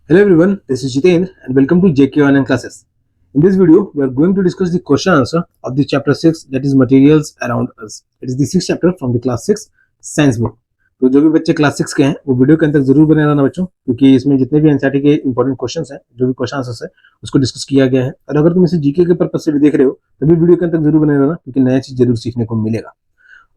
Hello everyone, this is Jiten and welcome to JK Online Classes. In this video, we are going to discuss the question answer of the chapter 6 that is materials around us. It is the 6th chapter from the class 6 science book. तो जो भी बच्चे class 6 के हैं वो video के अंदर जरूर बने रहना बच्चों, क्योंकि इसमें जितने भी एनसीईआरटी के इंपॉर्टेंट क्वेश्चंस हैं, जो भी क्वेश्चन आंसर्स है उसको डिस्कस किया गया है। और अगर तुम इसे जीके के पर्पज से भी देख रहे हो तभी वीडियो के अंदर जरूर बने रहना, क्योंकि नया चीज जरूर सीखने को मिलेगा।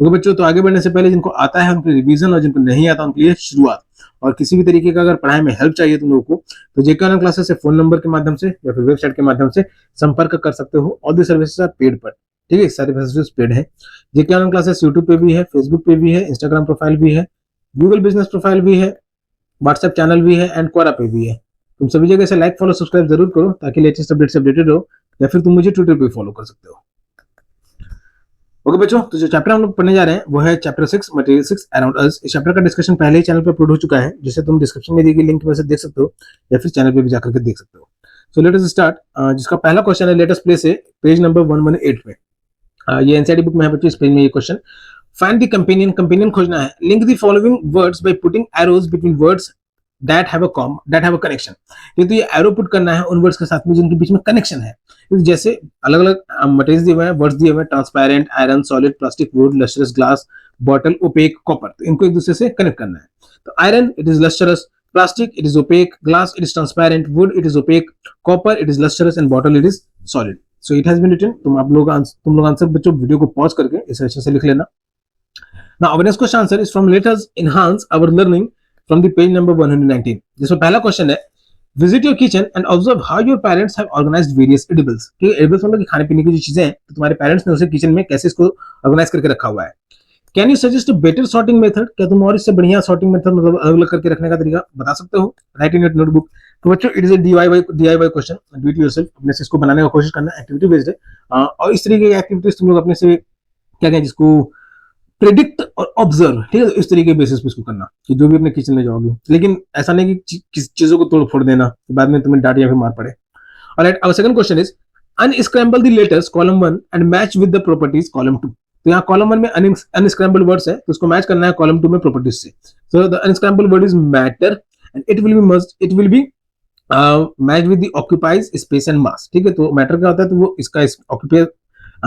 ओके बच्चों, तो आगे बढ़ने से पहले जिनको आता है उनकी रिवीजन और जिनको नहीं आता उनके लिए शुरुआत। और किसी भी तरीके का अगर पढ़ाई में हेल्प चाहिए तुम लोगों को तो जेके ऑनलाइन क्लासेस से फोन नंबर के माध्यम से या फिर वेबसाइट के माध्यम से संपर्क कर सकते हो। All the services are paid पर, ठीक है, सारी सर्विसेज पेड है। जेके ऑनलाइन क्लासेस यूट्यूब पे भी है, फेसबुक पे भी है, इंस्टाग्राम प्रोफाइल भी है, गूगल बिजनेस प्रोफाइल भी है, व्हाट्सएप चैनल भी है एंड क्वारा पे भी है। तुम सभी जगह से लाइक फॉलो सब्सक्राइब जरूर करो ताकि लेटेस्ट अपडेट से अपडेटेड रहो, या फिर तुम मुझे ट्विटर पे फॉलो कर सकते हो। ओके बच्चों, तो जो चैप्टर हम लोग पढ़ने जा रहे हैं वो है चैप्टर 6 मटेरियल 6 अराउंड अस। इस चैप्टर का डिस्कशन पहले ही चैनल पे अपलोड हो चुका है, जिसे तुम डिस्क्रिप्शन में दी गई लिंक की वजह से देख सकते हो या फिर चैनल पे भी जाकर के देख सकते हो। So let us start. जिसका पहला क्वेश्चन है, लेट अस प्लेस है पेज नंबर 118 में। ये एनसीईआरटी बुक में है बच्चों, इस पेज में ये question. Find the companion, companion खोजना है। Link the following words by putting arrows between words that have a connection। ये तो ये एरो पुट करना है उन वर्ड्स के साथ में जिनके बीच में कनेक्शन है। जैसे अलग अलग मटेरियल्स दिए हुए हैं, वर्ड्स दिए हुए हैं, transparent, iron, solid, plastic, wood, lustrous, glass, bottle, opaque, copper. तो इनको एक दूसरे से कनेक्ट करना है। तो iron it is lustrous, plastic it is opaque, glass it is transparent, wood it is opaque, copper it is lustrous and bottle it is solid. So it has been written. तुम लोग answer बच्चों video को pause करके इसे अच्छे से लिख लेना। Now our next question answer is from let us enhance our learning from the page number 119। जिसमें पहला क्वेश्चन है, visit your kitchen and observe how your parents have organised various edibles. Edibles मतलब कि खाने पीने की जो चीजें हैं, तो तुम्हारे पेरेंट्स ने उसे किचन में कैसे इसको ऑर्गेनाइज करके रखा हुआ है। Can you suggest a better sorting method. क्या तुम और इससे बढ़िया सॉर्टिंग मेथड मतलब अलग अलग करके रखने का तरीका बता सकते हो। Right in your notebook. तो बच्चों it is a DIY question, do it yourself. अपने से इसको बनाने का कोशिश करना, एक्टिविटी बेस्ड है। और इस तरीके की एक्टिविटीज तुम लोग अपने से क्या कहें जिसको प्रेडिक्ट और ऑब्जर्व, ठीक है, इस तरीके के बेसिस पे इसको करना कि जो भी अपने किचन में जाओगे। लेकिन ऐसा नहीं कि किसी चीजों को तोड़ फोड़ देना बाद में तुम्हें डांट या फिर मार पड़े। Alright, our second question is unscramble the letters column 1 and match with the properties column 2। तो यहाँ कॉलम 1 में अनस्क्रैम्बल वर्ड्स है, तो उसको मैच करना है कॉलम 2 में प्रॉपर्टीज से। So the unscramble word is matter and it will be match with the occupies space and mass. ठीक है, तो मैटर क्या होता है, तो वो इसका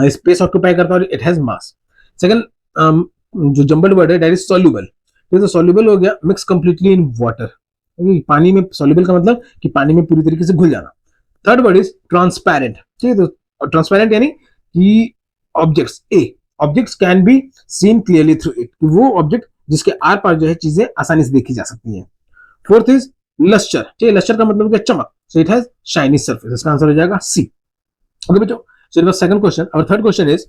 स्पेस ऑक्यूपाई करता है और इट हैज मास। सेकंड जो जंबल्ड वर्ड है दैट इज सॉल्युबल। तो सॉल्युबल हो गया मिक्स कंप्लीटली इन वाटर। पानी में सॉल्युबल का मतलब कि पानी में पूरी तरीके से घुल जाना। Third word is transparent. ठीक है, तो ट्रांसपेरेंट यानी कि objects can be seen clearly through it, कि वो ऑब्जेक्ट जिसके आर पार जो है चीजें आसानी से देखी जा सकती हैं। Fourth is lustre. ठीक है, लस्टर का मतलब क्या, चमक। So it has shiny surface. इसका आंसर हो जाएगा सी। ओके बच्चों, so it was second question. और third question is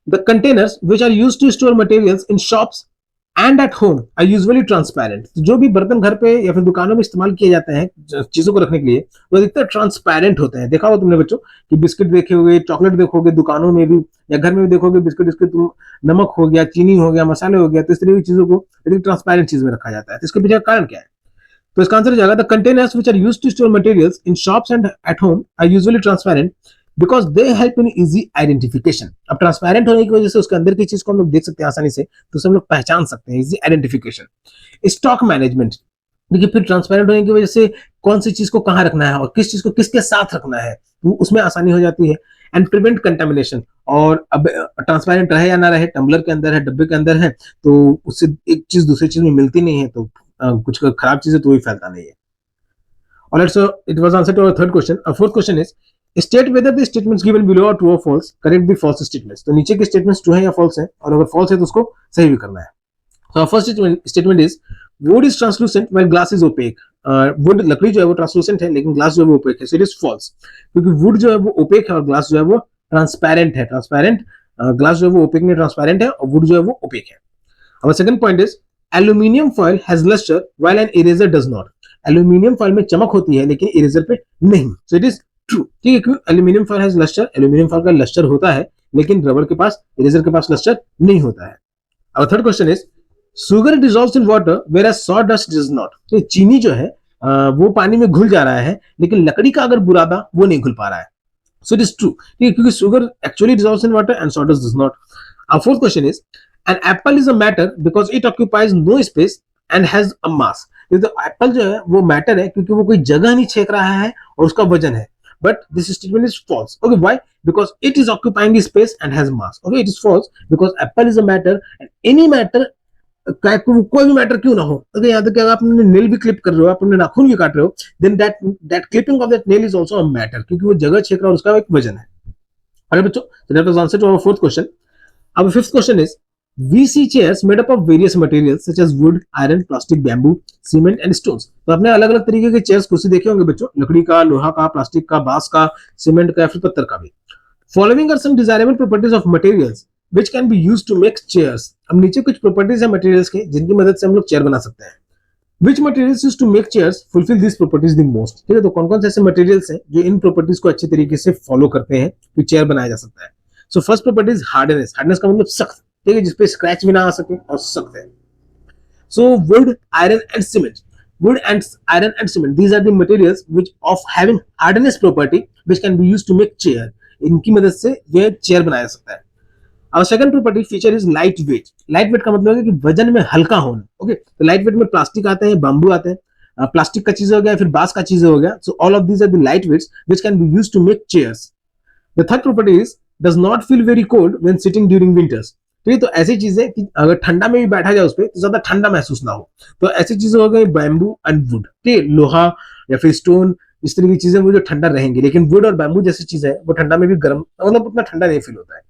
the containers which are used to store materials in shops and at home are usually transparent। तो जो भी बर्तन घर पे या फिर दुकानों में इस्तेमाल किए जाते हैं चीजों को रखने के लिए, वो अधिकतर ट्रांसपेरेंट होते हैं। देखा होगा तुमने बच्चों कि बिस्किट देखे होंगे, चॉकलेट देखोगे दुकानों में भी या घर में भी देखोगे, बिस्किट तुम नमक हो गया, चीनी हो गया, मसाले हो गया, तो इस तरह की चीजों को ट्रांसपेरेंट चीज में रखा जाता है। तो इसके पीछे कारण क्या है, तो इसका आंसर हो जाएगा the containers which are used to store materials in shops and at home are usually transparent because they help in easy identification. अब ट्रांसपेरेंट होने की वजह से उसके अंदर की चीज को हम लोग देख सकते हैं आसानी से, तो उसे हम लोग पहचान सकते हैं, इजी आइडेंटिफिकेशन। स्टॉक मैनेजमेंट, देखिए फिर ट्रांसपेरेंट होने की वजह से कौन सी चीज को कहाँ रखना है और किस चीज को किसके साथ रखना है, तो उसमें आसानी हो जाती है। एंड प्रिवेंट कंटेमिनेशन, और अब ट्रांसपेरेंट रहे या ना रहे, टम्बलर के अंदर है, डब्बे के अंदर है, तो उससे एक चीज दूसरी चीज में मिलती नहीं है, तो कुछ खराब चीजें तो ही फैलता नहीं है। Alright, so it was answer to our third question. Our fourth question is state whether the statements given below are true or false. Correct the false statements. तो नीचे के statements true है या false है, और अगर false है तो उसको सही भी करना है। So our first statement is wood is translucent while glass is opaque। wood लकड़ी जो है वो translucent है लेकिन glass जो है वो opaque है। So it is false, क्योंकि wood जो है वो opaque है और glass जो है वो transparent है। glass जो है वो opaque नहीं transparent है, और wood जो है वो opaque है। Our second point is aluminium foil has luster while an eraser does not। Aluminium foil में चमक होती है लेकिन इरेजर पे नहीं। So it is true. ठीक है, क्यों, aluminium foil has lustre, aluminium foil का लस्टर होता है लेकिन रबर के पास, इरेजर के पास लस्टर नहीं होता है। और third question is sugar dissolves in water whereas sawdust does not. चीनी जो है वो पानी में घुल जा रहा है लेकिन लकड़ी का अगर बुरादा वो नहीं घुल पा रहा है। सो इट इज ट्रू, ठीक है, क्योंकि sugar actually dissolves in water and sawdust does not. और fourth question is an apple is a matter because it occupies no space and has a mass. तो एप्पल जो है वो matter है क्योंकि वो कोई जगह नहीं छेक रहा है और उसका वजन है. But this statement is false. Okay, why? Because it is occupying space and has mass. Okay, it is false because apple is a matter and any matter, कोई भी मैटर क्यों ना हो, अगर यहाँ तक आप अपने नेल भी क्लिप कर रहे हो, आप अपने नाखून भी काट रहे हो, then that clipping of that nail is also a matter क्योंकि वो जगह छेक रहा है और उसका एक वजन है. अरे बच्चों, so that was answer to our fourth question. Our fifth question is, we see chairs made up of various materials such as wood, iron, plastic, bamboo, cement and stones. तो आपने अलग अलग तरीके के चेयर्स कुर्सी देखे होंगे बच्चों, लकड़ी का, लोहा का, प्लास्टिक का, बांस का, सीमेंट का या फिर पत्थर का भी. Following are some desirable properties of materials which can be used to make chairs. अब नीचे कुछ प्रॉपर्टीज है मटेरियल्स के जिनकी मदद से हम लोग चेयर बना सकते हैं. Which materials used to make chairs fulfill these properties the most? ठीक है, तो कौन कौन से ऐसे मटेरियल्स हैं जो इन प्रॉपर्टीज को अच्छे तरीके से फॉलो करते हैं तो चेयर बनाया जा सकता है. So first property is hardness. Hardness का मतलब सख्त, ठीक है, जिसपे स्क्रैच भी ना आ सके और सख्त है. So would, iron and cement. Wood and iron and cement, these are the materials which of having hardness property which can be used to make chair. इनकी मदद से ये चेयर बनाया जा सकता है. Our second property feature is light weight. Light weight का मतलब है कि वजन में हल्का होना. ओके, तो लाइट वेट में प्लास्टिक आते हैं, बाम्बू आते हैं, प्लास्टिक का चीज हो गया, फिर बांस का चीज हो गया. So all of these are the light weights which can be used to make chairs. The third property is does not feel very cold when sitting during winters. तो ये तो ऐसी चीजें कि अगर ठंडा में भी बैठा जाए उस पर तो ज्यादा ठंडा महसूस ना हो. तो ऐसी चीजें हो गई बैम्बू एंड वुड, ठीक है, लोहा या फिर स्टोन, इस तरह की चीजें वो जो ठंडा रहेंगी. लेकिन वुड और बैम्बू जैसी चीजें है वो ठंडा में भी गर्म, मतलब उतना ठंडा नहीं फील होता है.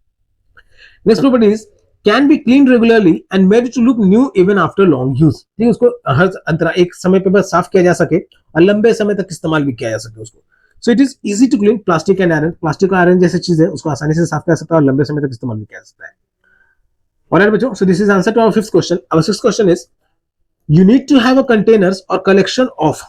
Next property is can be clean regularly and made to look new even after long use. ठीक है, उसको हर अंतराल एक समय पे बस साफ किया जा सके और लंबे समय तक इस्तेमाल भी किया जा सके उसको. So it is easy to clean plastic and iron. Plastic और आयरन जैसी चीज है उसको आसानी से साफ किया जा सकता है और लंबे समय तक इस्तेमाल भी किया जा सकता है. Alright बच्चों, so this is answer to our fifth question. Our sixth question is, you need to have a containers or collection of,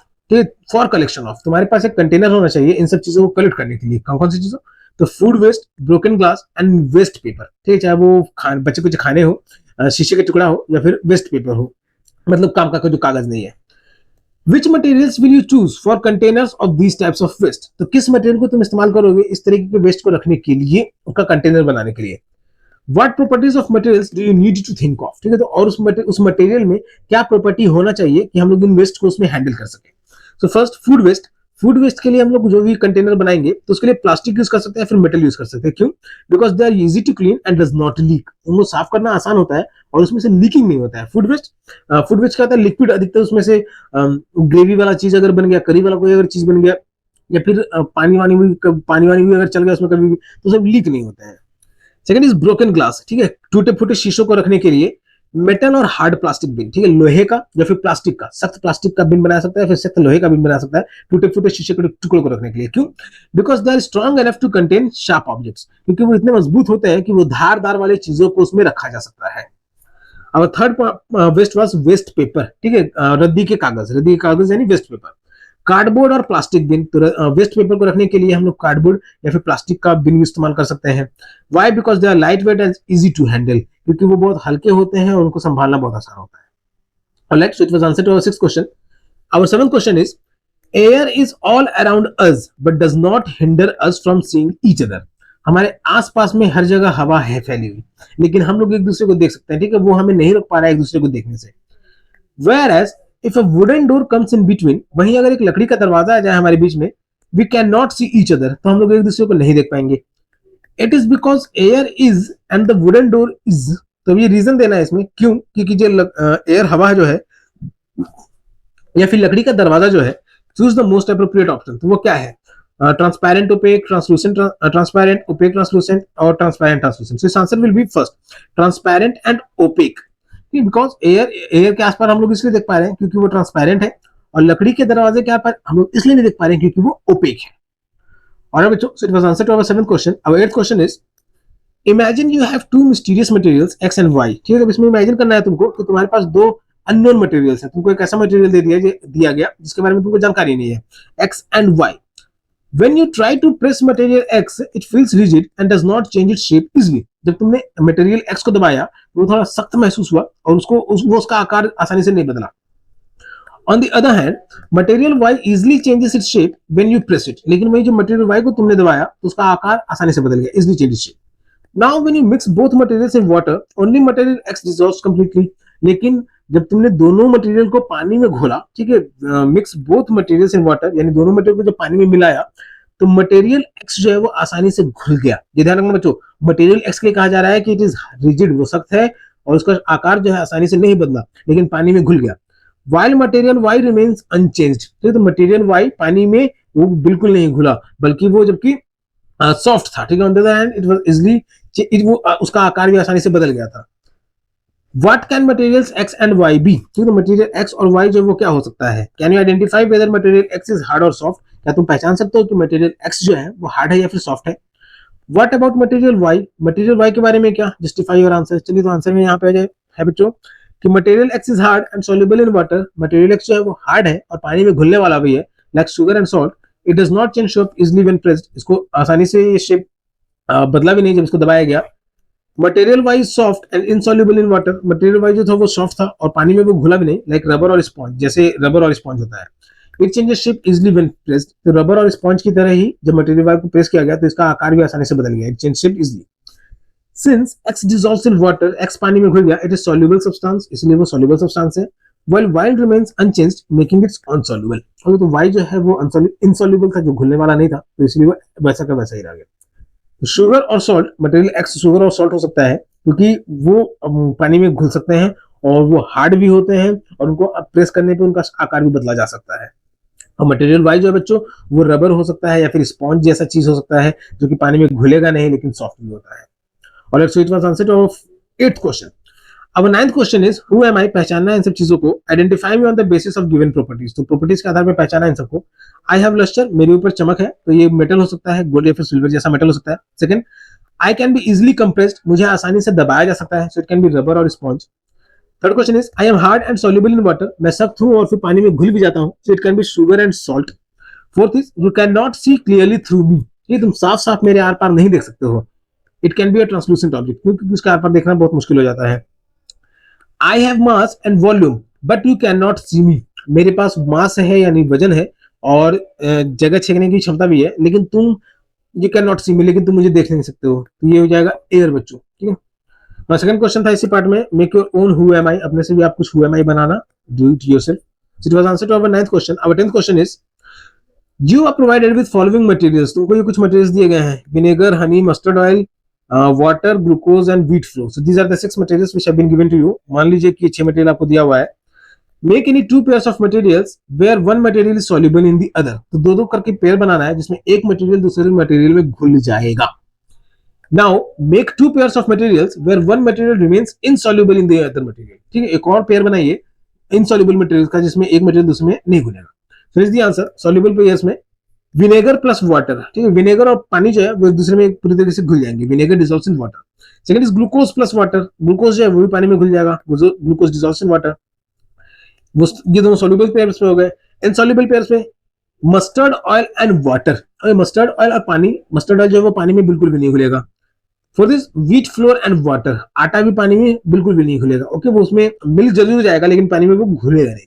for collection of, तुम्हारे पास एक कंटेनर होना चाहिए इन सब चीजों को कलेक्ट करने के लिए. कौन कौन सी चीजों? तो food waste, broken glass and waste paper. ठीक है, चाहे वो बच्चे कुछ खाने हो, शीशे के टुकड़ा हो या फिर वेस्ट पेपर हो, मतलब काम का जो कागज नहीं है. Which materials will you choose for containers of these types of waste? तो किस मटेरियल को तुम इस्तेमाल करोगे इस तरीके के वेस्ट को रखने के लिए, उसका कंटेनर बनाने के लिए. What properties of materials do you need to think of? ठीक है, तो और उस मटेरियल में क्या प्रॉपर्टी होना चाहिए कि हम लोग इन वेस्ट को उसमें हैंडल कर सके. So first food waste. Food waste के लिए हम लोग जो भी कंटेनर बनाएंगे तो उसके लिए प्लास्टिक यूज कर सकते हैं, फिर मेटल यूज कर सकते हैं. क्यों? Because they are easy to clean and does not leak. उनको साफ करना आसान होता है और उसमें से लीकिंग नहीं होता है. फूड वेस्ट क्या होता है, लिक्विड अधिकतर उसमें से ग्रेवी वाला चीज अगर बन गया, करी वाला कोई अगर चीज बन गया या फिर पानी वानी भी अगर चल गया उसमें कभी भी, तो सब लीक नहीं होता है. Second is broken glass. ठीक है, टूटे फूटे शीशों को रखने के लिए मेटल और हार्ड प्लास्टिक बिन. ठीक है, लोहे का या फिर प्लास्टिक का, सख्त प्लास्टिक का बिन बना सकता है, फिर सख्त लोहे का बिन बना सकता है टूटे फूटे शीशे के टुकड़ों को रखने के लिए. क्यों? Because they are strong enough to contain sharp objects. क्योंकि वो इतने मजबूत होते हैं कि वो धारदार वाली चीजों को उसमें रखा जा सकता है. और third waste was waste paper. ठीक है, रद्दी के कागज यानी वेस्ट पेपर. कार्डबोर्ड और प्लास्टिक बिन. तो वेस्ट पेपर को रखने के लिए हम लोग कार्डबोर्ड या फिर प्लास्टिक का बिन इस्तेमाल कर सकते हैं. Why? Because they are light weight and easy to handle. क्योंकि वो बहुत हल्के होते हैं और उनको संभालना बहुत आसान होता है. Alright, so it was answer to our sixth question. Our seventh question is, air is all around us but does not hinder us from seeing each other. हमारे आसपास में हर जगह हवा है फैली हुई, लेकिन हम लोग एक दूसरे को देख सकते हैं. ठीक है, वो हमें नहीं रोक पा रहा है एक दूसरे को देखने से. Whereas if a wooden door comes in between, वहीं अगर एक लकड़ी का दरवाजा आ जाए हमारे बीच में, we cannot see each other, तो हम लोग एक दूसरे को नहीं देख पाएंगे. It is because air is and the wooden door is. तो ये रीजन देना है इसमें. क्यों? क्योंकि जो एयर हवा जो है या फिर लकड़ी का दरवाजा जो है, choose the most appropriate option. तो वो क्या है? Transparent, opaque, translucent, transparent, opaque, translucent और ट्रांसपेरेंट, ट्रांसलूसेंट. सो इस answer will be first transparent and opaque. Because air के आसपास हम लोग इसलिए देख पा रहे हैं क्योंकि वो ट्रांसपेरेंट है, और लकड़ी के दरवाजे के आसपास हम लोग इसलिए नहीं देख पा रहे हैं क्योंकि वो ओपेक है. और बच्चों, so it was answer to our seventh question. Our eighth question is, imagine you have two mysterious materials x and y. ठीक है, अब इसमें इमेजिन करना है तुमको कि तुम्हारे पास दो अननोन मटेरियल्स हैं. तुमको एक ऐसा मटेरियल दिया गया जिसके बारे में तुमको जानकारी नहीं है, x and y. When you try to press material x, it feels rigid and does not change its shape easily. जब तुमने मटेरियल x को दबाया तो वो थोड़ा सख्त महसूस हुआ और उसका आकार आसानी से नहीं बदला. On the other hand, material y easily changes its shape when you press it. लेकिन वही जो material y को तुमने दबाया तो उसका आकार आसानी से बदल गया, easily changes shape. Now when you mix both materials in water, only material x dissolves completely. लेकिन जब तुमने दोनों मटेरियल को पानी में घोला, ठीक है, mix both materials in water, यानी दोनों मटेरियल को जब पानी में मिलाया तो मटेरियल एक्स जो है वो आसानी से घुल गया। ये ध्यान रखना बच्चों, मटेरियल एक्स के लिए कहा जा रहा है कि इट इज रिजिड, वो सख्त है और उसका आकार जो है आसानी से नहीं बदला, लेकिन पानी में घुल गया। While material Y remains unchanged, ठीक है, तो मटेरियल वाई पानी में वो बिल्कुल नहीं घुला, बल्कि वो जबकि सॉफ्ट था, ठीक है, on the other hand it was easily, वो उसका आकार भी आसानी से बदल गया था। What can materials X and Y be? ठीक है, मटेरियल X और Y जो वो क्या हो सकता है? Can you identify whether material X is hard or soft? क्या तुम पहचान सकते हो कि मटेरियल X जो है वो हार्ड है या फिर सॉफ्ट है? What about material Y? Material Y के बारे में क्या? Justify your answer. चलिए तो आंसर में यहाँ पे आ जाए है बच्चों कि material X is hard and soluble in water. Material X जो है वो हार्ड है और पानी में घुलने वाला भी है, like sugar and salt. It does not change shape easily when pressed. इसको आसानी से ये शेप बदला भी नहीं जब इसको दबाया गया। Material wise soft and insoluble in water, material wise जो था वो सॉफ्ट था और पानी में वो घुला भी नहीं, लाइक रबर और स्पॉन्ज, जैसे रबर और स्पॉन्ज होता है। It changes shape easily when pressed, तो रबर और स्पॉन्ज की तरह ही जब मटेरियल वाइज को प्रेस किया गया तो इसका आकार भी आसानी से बदल गया, it change shape easily. Since x dissolves in water, x पानी में घुल गया, इट इज सॉल्युबल सब्सटेंस, इसलिए वो सॉल्युबल सब्सटेंस है। While Y remains unchanged making it unsoluble, और तो वाई जो है वो इनसॉल्युबल था, जो घुलने वाला नहीं था, तो इसलिए वो वैसा का वैसा ही रह गया। शुगर और सॉल्ट, मटेरियल एक्स शुगर और सॉल्ट हो सकता है क्योंकि वो पानी में घुल सकते हैं और वो हार्ड भी होते हैं और उनको प्रेस करने पे उनका आकार भी बदला जा सकता है। और मटेरियल वाई जो है बच्चों वो रबर हो सकता है या फिर स्पॉन्ज जैसा चीज हो सकता है जो कि पानी में घुलेगा नहीं लेकिन सॉफ्ट भी होता है। और let's so it was answer of 8th question. अब 9th question is who am I, पहचानना है इन सब चीजों को। Identify me on the basis of given properties, तो प्रॉपर्टीज के आधार पर पहचाना इन सबको। आई हैव लस्टर, मेरे ऊपर चमक है, तो ये मेटल हो सकता है, गोल्ड या फिर सिल्वर जैसा मेटल हो सकता है। Second, I can be easily compressed, मुझे आसानी से दबाया जा सकता है, so it can be rubber और sponge. Third question is I am hard and soluble in water, मैं सख्त हूं और फिर पानी में घुल भी जाता हूं, so it can be sugar and salt. Fourth is you can not see clearly through me, ये तुम साफ साफ मेरे आर पार नहीं देख सकते हो, it can be a translucent object, क्योंकि उसका आर पार देखना बहुत मुश्किल हो जाता है। I have mass and volume but you can not see me, मेरे पास मास है यानी वजन है और जगह छेकने की क्षमता भी है, लेकिन तुम यू कैन नॉट सी मी, लेकिन तुम मुझे देख नहीं सकते हो, तो ये हो जाएगा एयर बच्चों, ठीक है। सेकंड क्वेश्चन था इसी पार्ट में, make your own who am I, अपने से भी आप कुछ हु एम आई बनाना, do it yourself. It was answer to our 9th question. Our 10th question is you are provided with following materials, तुमको ये कुछ मटेरियल्स दिए गए हैं, vinegar, honey, mustard oil, water, glucose and wheat flour, so these are the 6 materials which have been given to you. मान लीजिए कि 6 material आपको दिया हुआ है। Make any 2 pairs of materials where one material is soluble in the other, तो दो दो करके पेयर बनाना है जिसमें एक मटेरियल दूसरे मटेरियल में घुल जाएगा। Now make 2 pairs of materials where one material remains insoluble in the other material, ठीक है, एक और पेयर बनाइए इनसॉल्युबल मटेरियल का जिसमें एक मटेरियल दूसरे में नहीं घुलेगा। So is the answer soluble pairs में विनेगर प्लस वाटर, ठीक है, विनेगर और पानी जो है वो एक दूसरे में पूरी तरीके से घुल जाएंगे, vinegar dissolves in water. Second is glucose plus water, glucose जो है वो भी पानी में घुल जाएगा, ग्लूकोज डिसॉल्व्स इन वाटर, वो ये दोनों सॉल्युबल पेयर्स पे हो गए। इनसॉल्युबल पेयर्स पे mustard oil and water, mustard oil और पानी, मस्टर्ड ऑयल जो है वो पानी में बिल्कुल भी नहीं घुलेगा। For this wheat flour and water, आटा भी पानी में बिल्कुल भी नहीं घुलेगा, ओके, वो उसमें मिल्क जरूर जाएगा लेकिन पानी में वो घुलेगा नहीं।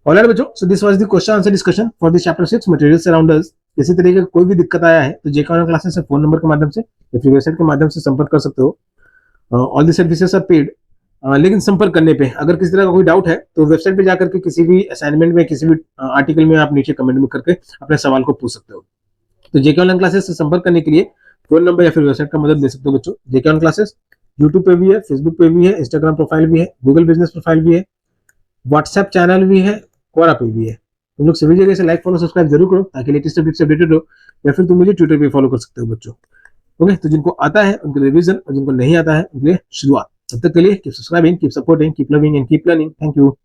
ऑलराइट बच्चों, so this was the question answer discussion for this chapter 6 materials around us. इसी तरीके का कोई भी दिक्कत आया है तो जेके ऑनलाइन क्लासेस से फोन नंबर के माध्यम से या फिर वेबसाइट के माध्यम से संपर्क कर सकते हो। All the services are paid, लेकिन संपर्क करने पे अगर किसी तरह का कोई डाउट है तो वेबसाइट पे जाकर के किसी भी असाइनमेंट में किसी भी आर्टिकल में आप नीचे कमेंट में करके अपने सवाल को पूछ सकते हो। तो जेके ऑनलाइन क्लासेस से संपर्क करने के लिए फोन नंबर या फिर वेबसाइट का मदद ले सकते हो बच्चों। जेके ऑनलाइन क्लासेस यूट्यूब पे भी है, फेसबुक पे भी है, इंस्टाग्राम प्रोफाइल भी है, गूगल बिजनेस प्रोफाइल भी है, व्हाट्सएप चैनल भी है, क्वोरा पे भी है। तुम लोग सभी जगह से लाइक फॉलो सब्सक्राइब जरूर करो ताकि लेटेस्ट अपडेट से अपडेटेड हो, या फिर तुम मुझे ट्विटर पे फॉलो कर सकते हो बच्चों। ओके, तो जिनको आता है उनके लिए रिवीजन और जिनको नहीं आता है उनके लिए शुरुआत। तब तक के लिए keep subscribing, keep supporting, keep loving and keep learning. Thank you.